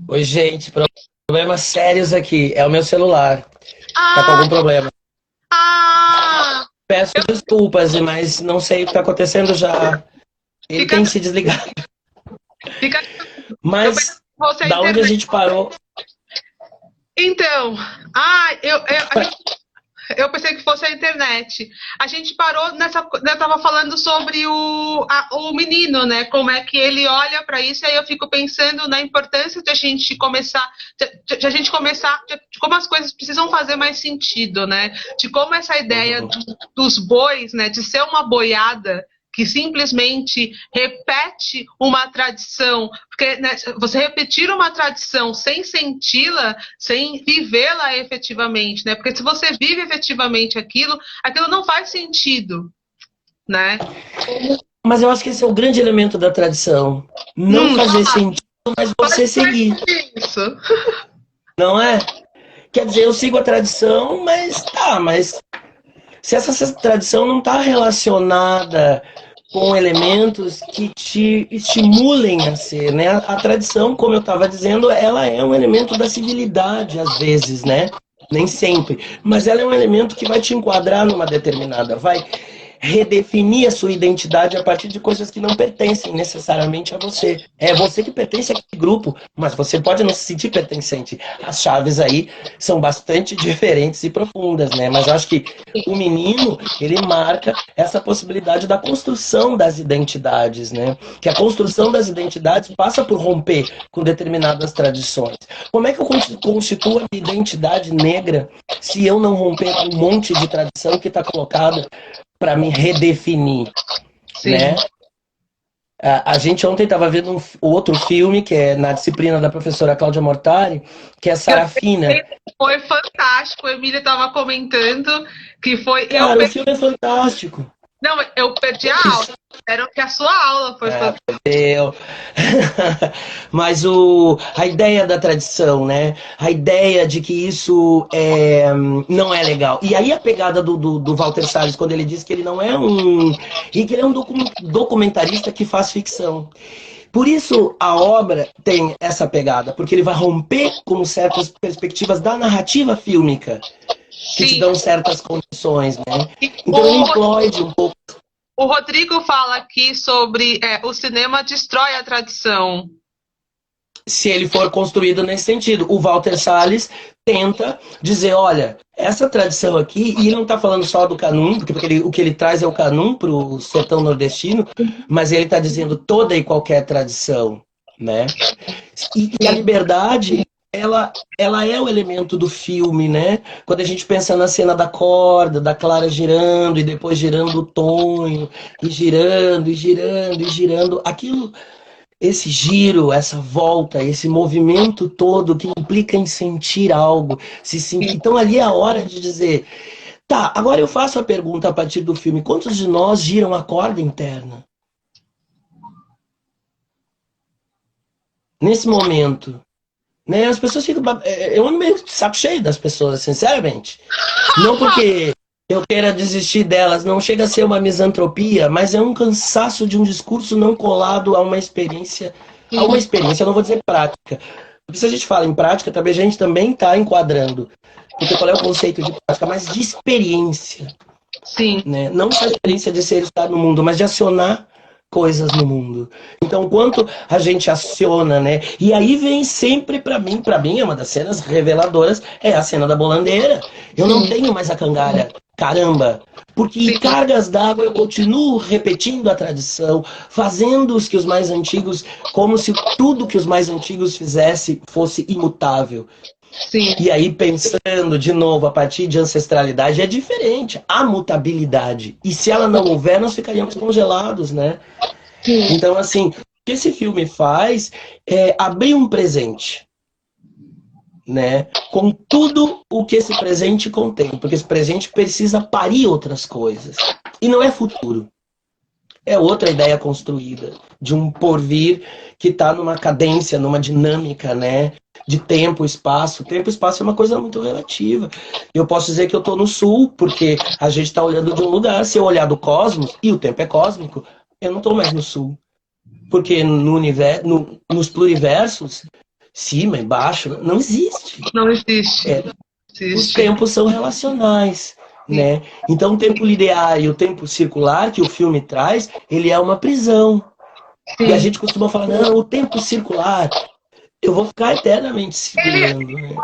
Oi, gente, problemas sérios aqui. É o meu celular. Tá com Ah, algum problema. ah! Peço desculpas, mas não sei o que tá acontecendo já. Ele Fica, tem se desligado. fica. Eu pensei Mas, que fosse a da onde a internet. gente parou? Então, eu pensei que fosse a internet. A gente parou nessa. Eu tava falando sobre o menino, né? Como é que ele olha para isso, e aí eu fico pensando na importância de a gente começar. De como as coisas precisam fazer mais sentido, né? De como essa ideia dos bois, né? De ser uma boiada que simplesmente repete uma tradição, porque né, você repetir uma tradição sem senti-la, sem vivê-la efetivamente, né? Porque se você vive efetivamente aquilo não faz sentido, né? Mas eu acho que esse é o grande elemento da tradição. Não fazer sentido, mas você seguir. Isso. Não é? Quer dizer, eu sigo a tradição, mas se essa tradição não está relacionada com elementos que te estimulem a ser, né? A tradição, como eu estava dizendo, ela é um elemento da civilidade, às vezes, né? Nem sempre. Mas ela é um elemento que vai te enquadrar numa determinada, vai redefinir a sua identidade a partir de coisas que não pertencem necessariamente a você. É você que pertence àquele grupo, mas você pode não se sentir pertencente. As chaves aí são bastante diferentes e profundas, né? Mas eu acho que o menino, ele marca essa possibilidade da construção das identidades, né? Que a construção das identidades passa por romper com determinadas tradições. Como é que eu constituo a minha identidade negra se eu não romper com um monte de tradição que está colocada para me redefinir, Sim. né? A gente ontem estava vendo um outro filme, que é na disciplina da professora Cláudia Mortari, que é Sarafina. Foi fantástico, a Emília estava comentando que foi... Cara, o filme é fantástico. Não, eu perdi a aula. Espero que a sua aula foi fantástica. Mas a ideia da tradição, né? A ideia de que isso não é legal. E aí a pegada do Walter Salles, quando ele diz que ele não é e que ele é um documentarista que faz ficção. Por isso a obra tem essa pegada, porque ele vai romper com certas perspectivas da narrativa fílmica, que te dão certas condições, né? Então ele implode um pouco. O Rodrigo fala aqui sobre o cinema destrói a tradição. Se ele for construído nesse sentido. O Walter Salles tenta dizer, olha, essa tradição aqui, e ele não está falando só do canum, porque o que ele traz é o canum para o sertão nordestino, mas ele está dizendo toda e qualquer tradição, né? E a liberdade, ela é o elemento do filme, né? Quando a gente pensa na cena da corda, da Clara girando, e depois girando o Tonho, e girando, e girando, e girando, aquilo... Esse giro, essa volta, esse movimento todo que implica em sentir algo. Então ali é a hora de dizer, tá, agora eu faço a pergunta a partir do filme, quantos de nós giram a corda interna? Nesse momento. Né? As pessoas ficam... Eu ando meio de saco cheio das pessoas, sinceramente. Não porque eu queira desistir delas, não chega a ser uma misantropia, mas é um cansaço de um discurso não colado a uma experiência, eu não vou dizer prática. Porque se a gente fala em prática, a gente também está enquadrando. Porque qual é o conceito de prática? Mas de experiência. Sim. Né? Não só a experiência de ser estar no mundo, mas de acionar coisas no mundo. Então, quanto a gente aciona, né? E aí vem sempre para mim é uma das cenas reveladoras, é a cena da bolandeira. Eu não tenho mais a cangalha. Caramba! Porque em cargas d'água eu continuo repetindo a tradição, fazendo os que os mais antigos, como se tudo que os mais antigos fizessem fosse imutável. Sim. E aí, pensando de novo a partir de ancestralidade, é diferente. A mutabilidade. E se ela não houver, nós ficaríamos congelados, né? Sim. Então, assim, o que esse filme faz é abrir um presente. né? Com tudo o que esse presente contém, porque esse presente precisa parir outras coisas. E não é futuro. É outra ideia construída de um porvir que está numa cadência, numa dinâmica, né? De tempo, espaço. Tempo e espaço é uma coisa muito relativa. Eu posso dizer que eu estou no sul, porque a gente está olhando de um lugar. Se eu olhar do cosmos, e o tempo é cósmico, eu não estou mais no sul. Porque no universo, nos pluriversos, cima e baixo, não existe. Não existe. Os tempos são relacionais. Né? Então o tempo linear e o tempo circular que o filme traz, ele é uma prisão. Sim. E a gente costuma falar, não, o tempo circular, eu vou ficar eternamente segurando. Né?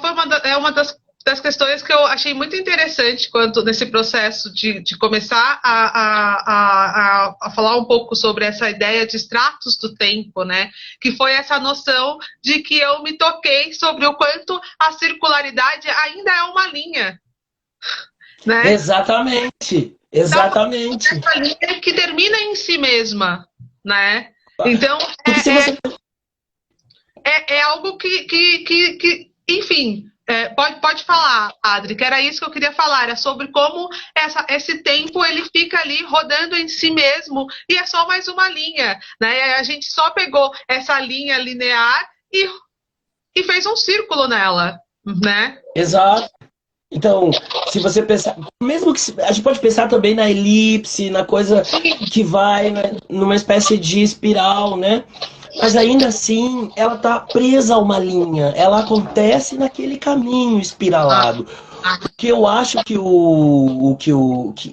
Foi uma das questões que eu achei muito interessante quanto nesse processo de começar a falar um pouco sobre essa ideia de estratos do tempo, né? Que foi essa noção de que eu me toquei sobre o quanto a circularidade ainda é uma linha. Né? Exatamente. Essa linha que termina em si mesma, né? Então é algo que enfim, pode falar, Adri, que era isso que eu queria falar, era sobre como esse tempo ele fica ali rodando em si mesmo e é só mais uma linha, né? A gente só pegou essa linha linear e fez um círculo nela, né? Exato. Então, se você pensar, mesmo que a gente pode pensar também na elipse, na coisa que vai numa espécie de espiral, né? Mas ainda assim, ela tá presa a uma linha, ela acontece naquele caminho espiralado. O que eu acho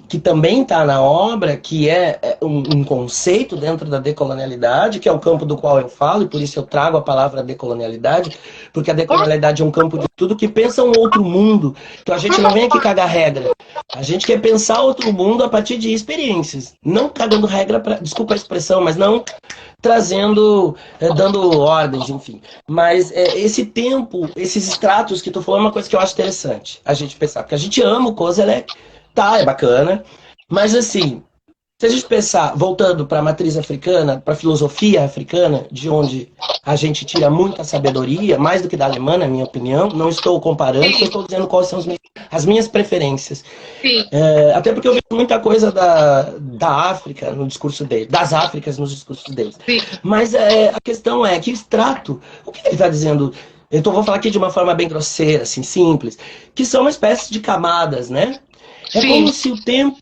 que também está na obra, que é um conceito dentro da decolonialidade, que é o campo do qual eu falo, e por isso eu trago a palavra decolonialidade, porque a decolonialidade é um campo de tudo que pensa um outro mundo. Então a gente não vem aqui cagar regra. A gente quer pensar outro mundo a partir de experiências. Não cagando regra, desculpa a expressão, mas não trazendo, dando ordens, enfim. Mas esse tempo, esses estratos que tu falou é uma coisa que eu acho interessante a gente pensar, porque a gente ama o Kozelek, é bacana, mas assim, se a gente pensar, voltando para a matriz africana, para a filosofia africana, de onde a gente tira muita sabedoria, mais do que da alemã, na minha opinião, não estou comparando, só estou dizendo quais são as minhas preferências. Até porque eu vejo muita coisa da África no discurso deles, das Áfricas nos discursos deles. Sim. Mas a questão é que extrato, o que ele está dizendo? Então vou falar aqui de uma forma bem grosseira, assim, simples, que são uma espécie de camadas, né? É como se o tempo,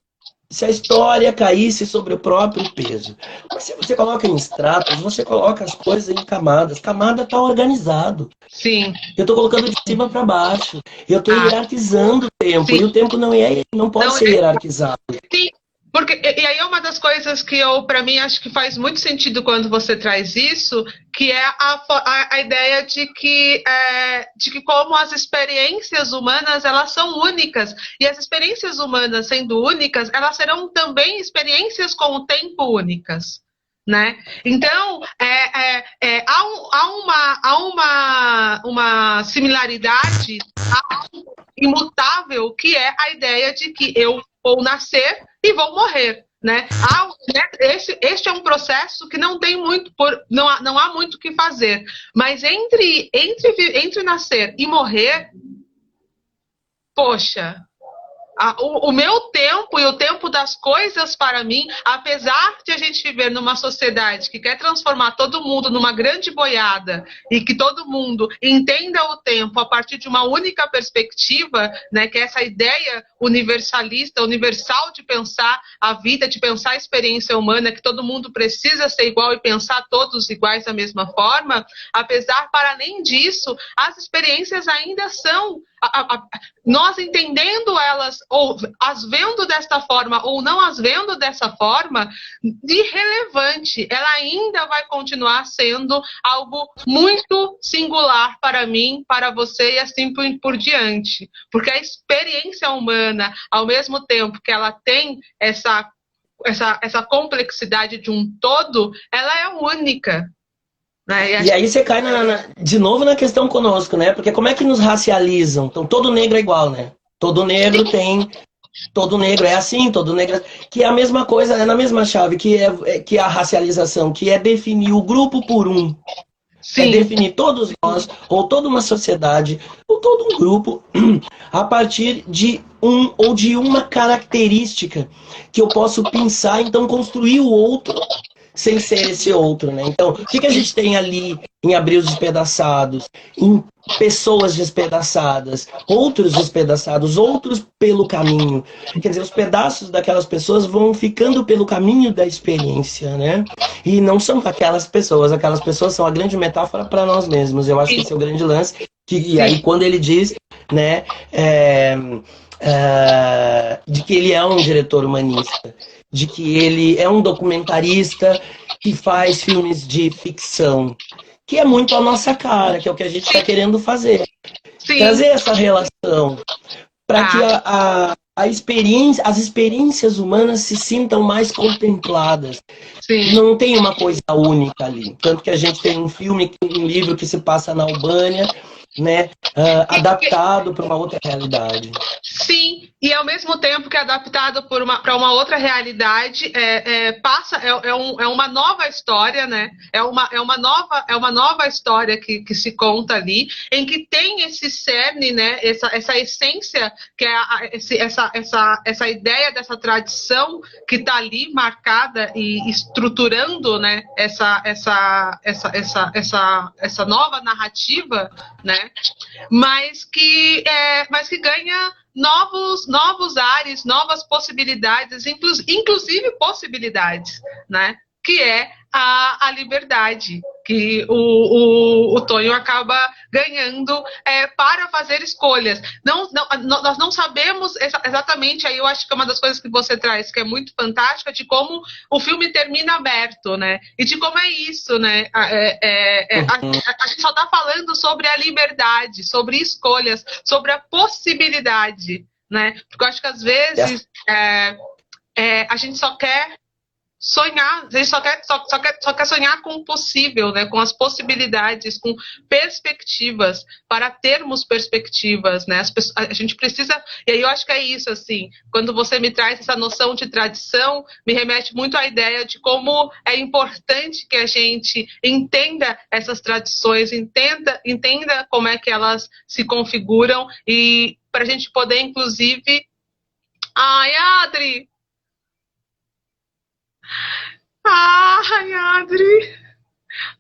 se a história caísse sobre o próprio peso. Mas se você coloca em estratos, você coloca as coisas em camadas. Camada está organizado. Sim. Eu estou colocando de cima para baixo. Eu estou hierarquizando o tempo. Sim. E o tempo não pode ser hierarquizado. Sim. Porque, e aí é uma das coisas que para mim, acho que faz muito sentido quando você traz isso, que é a ideia de que como as experiências humanas, elas são únicas. E as experiências humanas sendo únicas, elas serão também experiências com o tempo únicas. Né? Então, há uma similaridade imutável, que é a ideia de que eu vou nascer e vou morrer, né? Este é um processo que não tem muito, não há muito o que fazer, mas entre nascer e morrer, poxa, o meu tempo e o tempo das coisas para mim, apesar de a gente viver numa sociedade que quer transformar todo mundo numa grande boiada e que todo mundo entenda o tempo a partir de uma única perspectiva, né, que é essa ideia universalista, universal de pensar a vida, de pensar a experiência humana, que todo mundo precisa ser igual e pensar todos iguais da mesma forma, apesar, para além disso, as experiências ainda são nós entendendo elas, ou as vendo desta forma, ou não as vendo dessa forma, irrelevante. Ela ainda vai continuar sendo algo muito singular para mim, para você e assim por diante. Porque a experiência humana, ao mesmo tempo que ela tem essa complexidade de um todo, ela é única. E aí você cai de novo na questão conosco, né? Porque como é que nos racializam? Então todo negro é igual, né? Todo negro tem... Todo negro é assim, todo negro... Que é a mesma coisa, é na mesma chave, que é a racialização, que é definir o grupo por um. É Sim, definir todos nós, ou toda uma sociedade, ou todo um grupo, a partir de um ou de uma característica que eu posso pensar, então construir o outro sem ser esse outro, né? Então, o que a sim, gente tem ali em Abrios Despedaçados, em pessoas despedaçadas, outros despedaçados, outros pelo caminho. Quer dizer, os pedaços daquelas pessoas vão ficando pelo caminho da experiência, né? E não são aquelas pessoas são a grande metáfora para nós mesmos. Eu acho que sim, esse é o grande lance. E sim, aí, quando ele diz, né, de que ele é um diretor humanista, de que ele é um documentarista que faz filmes de ficção, que é muito a nossa cara, que é o que a gente está querendo fazer. sim. Trazer essa relação para que Ah, a experiência, as experiências humanas se sintam mais contempladas. sim. Não tem uma coisa única ali. Tanto que a gente tem um livro que se passa na Albânia, né, adaptado para uma outra realidade. Sim, e ao mesmo tempo que é adaptado para uma outra realidade, é uma nova história, né? É uma nova história que se conta ali, em que tem esse cerne, né? Essa essência, que é essa ideia dessa tradição que está ali marcada e estruturando, né? Essa nova narrativa, né? Mas que ganha novos ares, novas possibilidades, inclusive possibilidades, né? Que é a liberdade que o Tonho acaba ganhando para fazer escolhas. Nós não sabemos exatamente, aí eu acho que é uma das coisas que você traz, que é muito fantástica, de como o filme termina aberto, né? E de como é isso, né? A gente só está falando sobre a liberdade, sobre escolhas, sobre a possibilidade, né? Porque eu acho que às vezes a gente só quer sonhar, a gente só quer sonhar com o possível, né? Com as possibilidades, com perspectivas, para termos perspectivas, né? A gente precisa, e aí eu acho que é isso, assim, quando você me traz essa noção de tradição, me remete muito à ideia de como é importante que a gente entenda essas tradições, entenda como é que elas se configuram e para a gente poder, inclusive. Ai, Adri! Ai, Adri!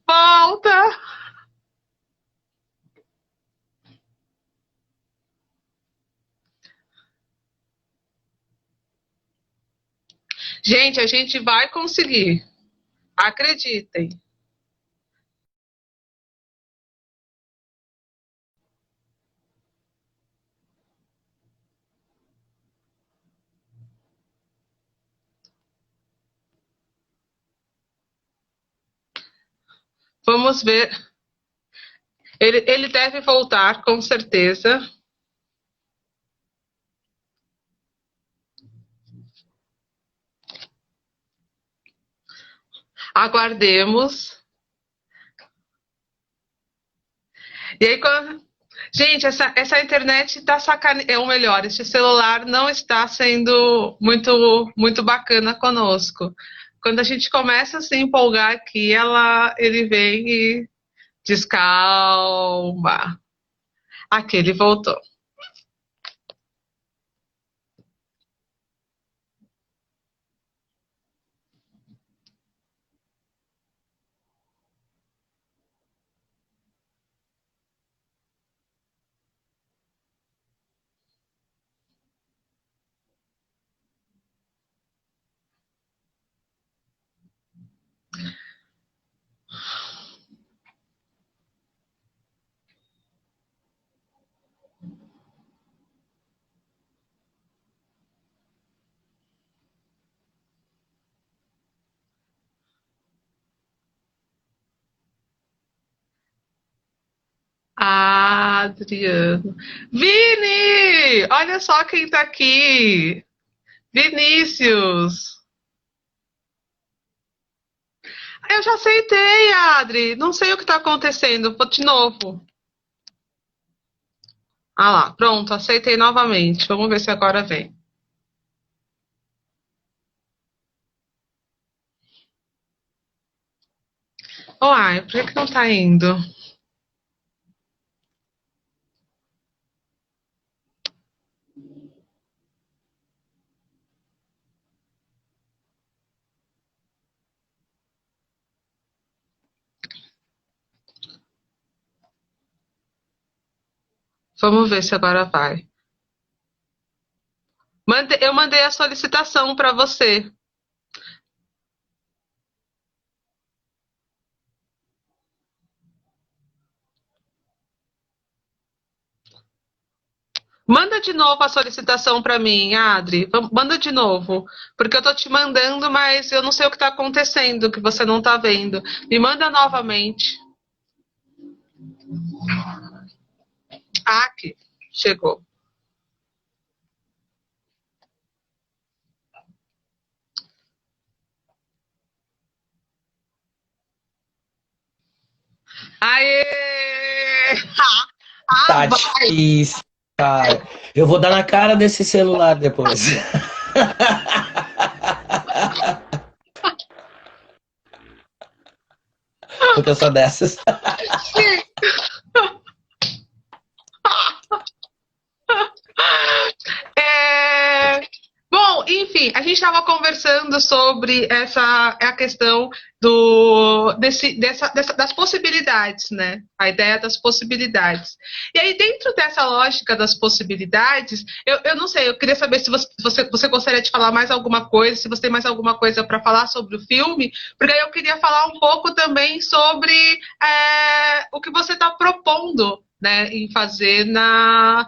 Volta! Gente, a gente vai conseguir. Acreditem. Vamos ver. Ele deve voltar, com certeza. Aguardemos. E aí, gente, essa internet tá sacaneando. É o melhor, esse celular não está sendo muito bacana conosco. Quando a gente começa a se empolgar aqui, ele vem e diz calma. Aqui ele voltou. Adriano. Vini! Olha só quem tá aqui. Vinícius. Eu já aceitei, Adri. Não sei o que tá acontecendo. Vou de novo. Ah lá, pronto, aceitei novamente. Vamos ver se agora vem. Uai, por que não tá indo? Vamos ver se agora vai. Eu mandei a solicitação para você. Manda de novo a solicitação para mim, Adri. Manda de novo. Porque eu tô te mandando, mas eu não sei o que tá acontecendo, que você não tá vendo. Me manda novamente. Ah, aqui. Chegou. Aê! Tá Vai! difícil, cara. Eu vou dar na cara desse celular depois. Porque eu sou dessas. Sim. É... Bom, enfim, a gente estava conversando sobre a questão das possibilidades, né? A ideia das possibilidades. E aí, dentro dessa lógica das possibilidades, eu não sei, eu queria saber se você gostaria de falar mais alguma coisa, se você tem mais alguma coisa para falar sobre o filme, porque aí eu queria falar um pouco também sobre o que você está propondo, né, em fazer na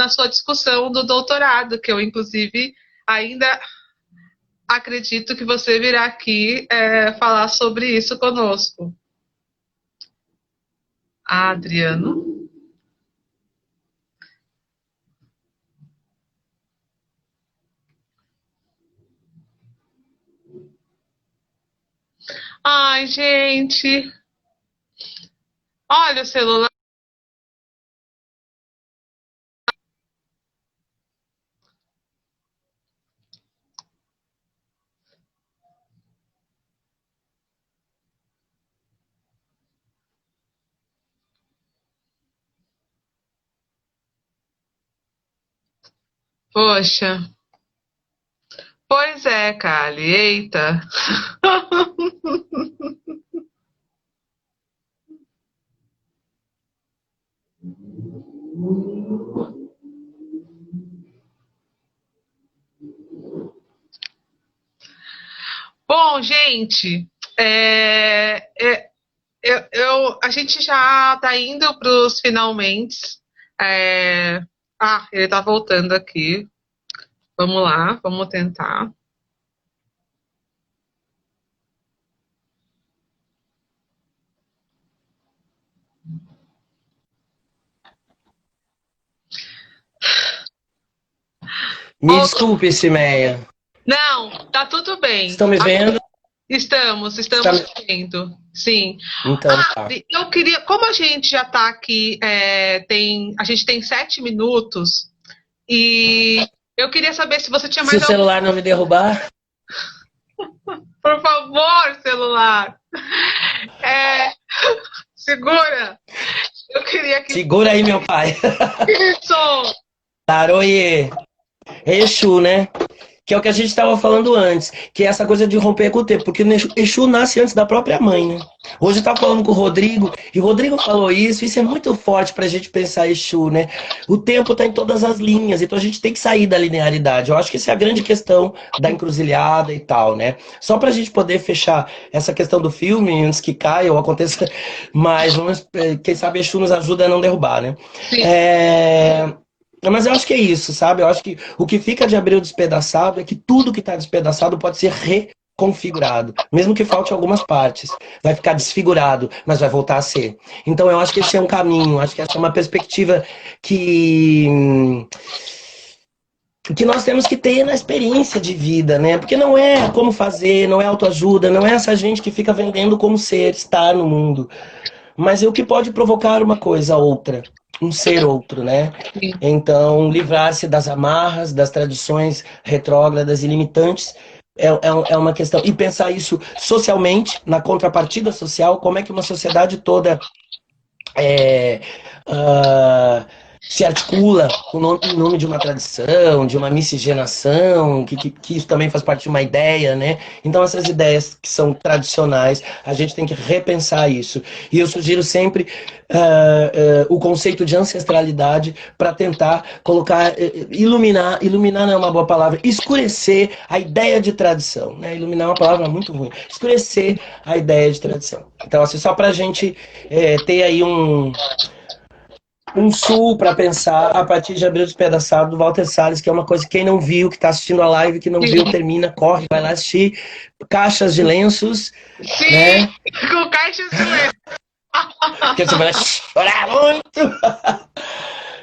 sua discussão do doutorado, que eu, inclusive, ainda acredito que você virá aqui falar sobre isso conosco. Adriano? Ai, gente. Olha o celular. Poxa. Pois é, Kali. Eita. Bom, gente, a gente já está indo para os finalmente. Ele está voltando aqui. Vamos lá, vamos tentar. Me desculpe, Simeia. Não, tá tudo bem. Estão me vendo? Estamos Está... vendo. Sim. Então tá. Eu queria, como a gente já está aqui, a gente tem 7 minutos, e eu queria saber se você tinha Se o mais algum. celular não me derrubar. Por favor, celular. Segura. Eu queria que. Segura aí, meu pai. Isso! Taroie. Exu, né? Que é o que a gente estava falando antes, que é essa coisa de romper com o tempo, porque o Exu nasce antes da própria mãe, né? Hoje eu estava falando com o Rodrigo, e o Rodrigo falou isso é muito forte para a gente pensar Exu, né? O tempo está em todas as linhas, então a gente tem que sair da linearidade. Eu acho que essa é a grande questão da encruzilhada e tal, né? Só para a gente poder fechar essa questão do filme, antes que caia ou aconteça, mas vamos, quem sabe Exu nos ajuda a não derrubar, né? Sim. Mas eu acho que é isso, sabe? Eu acho que o que fica de Abril despedaçado é que tudo que está despedaçado pode ser reconfigurado, mesmo que falte algumas partes. Vai ficar desfigurado, mas vai voltar a ser. Então eu acho que esse é um caminho, acho que essa é uma perspectiva que nós temos que ter na experiência de vida, né? Porque não é como fazer, não é autoajuda, não é essa gente que fica vendendo como ser, estar no mundo. Mas é o que pode provocar uma coisa outra, um ser outro, né? Então, livrar-se das amarras, das tradições retrógradas e limitantes, é uma questão. E pensar isso socialmente, na contrapartida social, como é que uma sociedade toda é, uh, se articula em nome de uma tradição, de uma miscigenação, que isso também faz parte de uma ideia, né? Então, essas ideias que são tradicionais, a gente tem que repensar isso. E eu sugiro sempre o conceito de ancestralidade para tentar colocar, iluminar não é uma boa palavra, escurecer a ideia de tradição, né? Iluminar é uma palavra muito ruim. Escurecer a ideia de tradição. Então, assim, só para a gente ter aí um sul para pensar a partir de Abril Despedaçado do Walter Salles, que é uma coisa que quem não viu, que está assistindo a live, que não viu, termina, corre, vai lá assistir. Caixas de lenços. Sim, né? com caixas de lenços. Porque você vai chorar muito.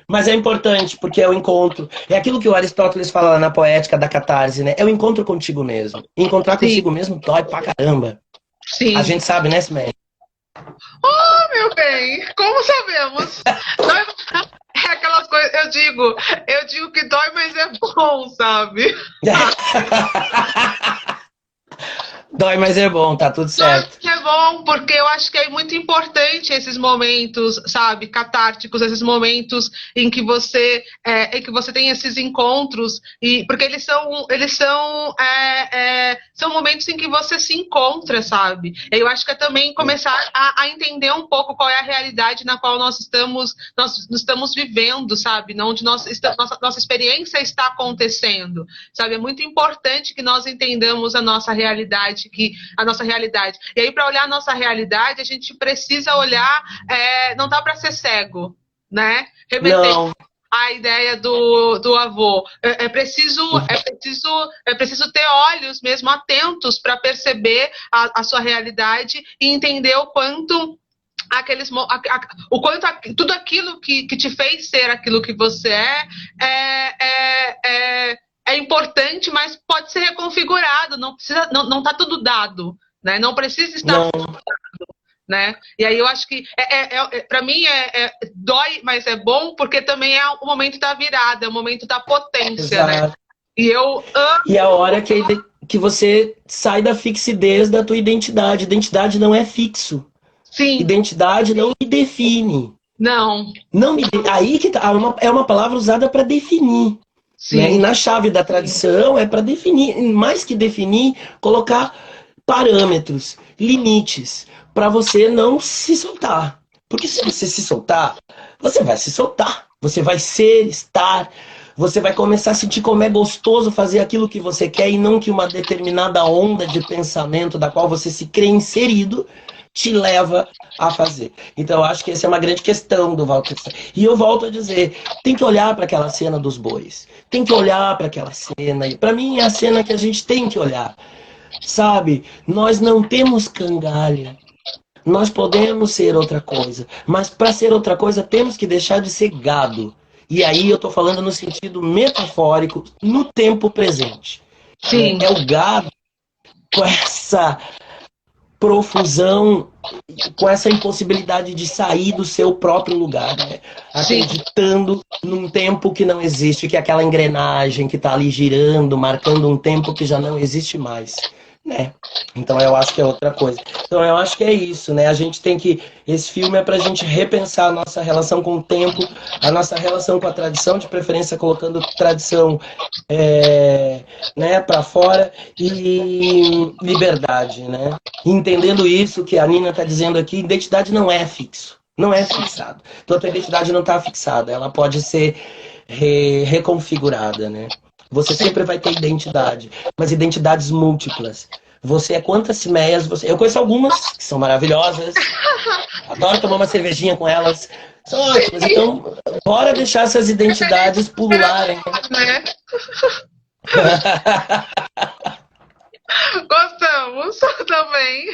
Mas é importante, porque é o encontro. É aquilo que o Aristóteles fala lá na Poética da Catarse, né? É o encontro contigo mesmo. Encontrar consigo mesmo dói pra caramba. Sim. A gente sabe, né, Siméia? Oh, meu bem, como sabemos? É aquelas coisas, eu digo que dói, mas é bom, sabe? Dói, mas é bom, tá tudo certo. É bom, porque eu acho que é muito importante esses momentos, sabe, catárticos, esses momentos em que você tem esses encontros, e porque são momentos em que você se encontra, sabe? Eu acho que é também começar a entender um pouco qual é a realidade na qual nós estamos vivendo, sabe? Onde nossa experiência está acontecendo, sabe? É muito importante que nós entendamos a nossa realidade. E aí, para olhar a nossa realidade, a gente precisa olhar, não dá para ser cego, né? Remeter a ideia do avô. É preciso ter olhos mesmo atentos para perceber a sua realidade e entender o quanto tudo aquilo que te fez ser aquilo que você é importante, mas pode ser reconfigurado, não tá tudo dado, né? Não precisa estar tudo dado, né? E aí eu acho que para mim dói, mas é bom, porque também é o momento da virada, é o momento da potência. Exato. Né? E eu amo. E a hora que você sai da fixidez da tua identidade. Identidade não é fixo. Sim. Identidade não me define. Não. Aí que tá, é uma palavra usada para definir. Né? E na chave da tradição é para definir, mais que definir, colocar parâmetros, limites, para você não se soltar. Porque se você se soltar, você vai se soltar. Você vai estar. Você vai começar a sentir como é gostoso fazer aquilo que você quer e não que uma determinada onda de pensamento da qual você se crê inserido te leva a fazer. Então eu acho que essa é uma grande questão do Walter Salles. E eu volto a dizer, tem que olhar para aquela cena dos bois. Tem que olhar para aquela cena. E para mim é a cena que a gente tem que olhar. Sabe? Nós não temos cangalha. Nós podemos ser outra coisa. Mas para ser outra coisa temos que deixar de ser gado. E aí eu estou falando no sentido metafórico, no tempo presente. Sim. É o gado com essa profusão, com essa impossibilidade de sair do seu próprio lugar, né? Acreditando num tempo que não existe, que é aquela engrenagem que está ali girando, marcando um tempo que já não existe mais, né? Então eu acho que é outra coisa. Então eu acho que é isso, né? A gente tem que... Esse filme é pra gente repensar a nossa relação com o tempo, a nossa relação com a tradição, de preferência colocando tradição né, para fora, e liberdade, né? Entendendo isso que a Nina está dizendo aqui, identidade não é fixo, não é fixado. Então a tua identidade não está fixada, ela pode ser reconfigurada, né? Você sempre vai ter identidade, mas identidades múltiplas. Você é quantas Simeias você... Eu conheço algumas que são maravilhosas, adoro tomar uma cervejinha com elas, são ótimas. Então, bora deixar essas identidades pulularem. Né? Gostamos também.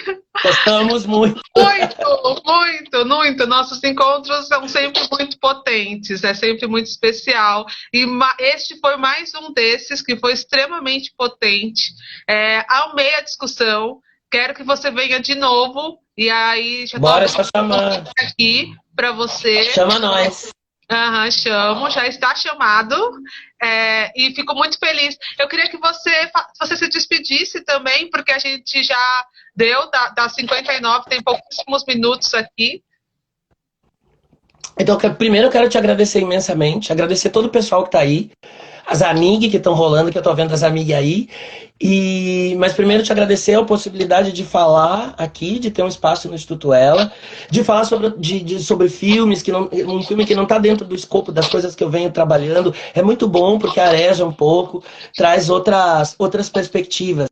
Gostamos muito. Muito. Nossos encontros são sempre muito potentes, é sempre muito especial. E este foi mais um desses que foi extremamente potente. Amei a discussão. Quero que você venha de novo. E aí, já bora, só chamar aqui para você. Chama nós. Aham, chamo, já está chamado, e fico muito feliz. Eu queria que você se despedisse também, porque a gente já deu das 59, tem pouquíssimos minutos aqui. Então, primeiro eu quero te agradecer imensamente, agradecer todo o pessoal que está aí, as amigas que estão rolando, que eu tô vendo as amigas aí. Mas primeiro te agradecer a possibilidade de falar aqui, de ter um espaço no Instituto Ela, de falar sobre filmes, um filme que não está dentro do escopo das coisas que eu venho trabalhando. É muito bom porque areja um pouco, traz outras perspectivas.